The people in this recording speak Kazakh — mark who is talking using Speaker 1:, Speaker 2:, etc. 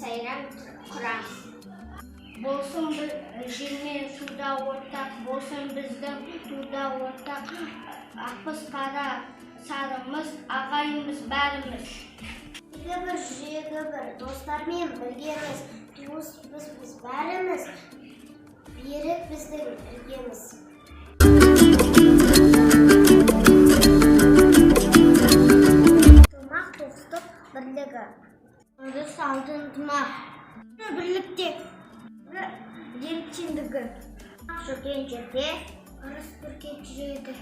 Speaker 1: сайран құрам. Болсын жер мен суда ортақ, болсын біздің туда ортақ. Ақбыз қара сарымыз, ағайымыз бәріміз.
Speaker 2: Егі бір, жүрегі бір, достармен біргеміз, туыспыз біз бәріміз, берік біздің іргеміз. Тымақ достық бірлігі. Үрдіс алтын тымақ. Бірлікте ертеңдігі. Жүрген жерде ырыс бүркет жүреді.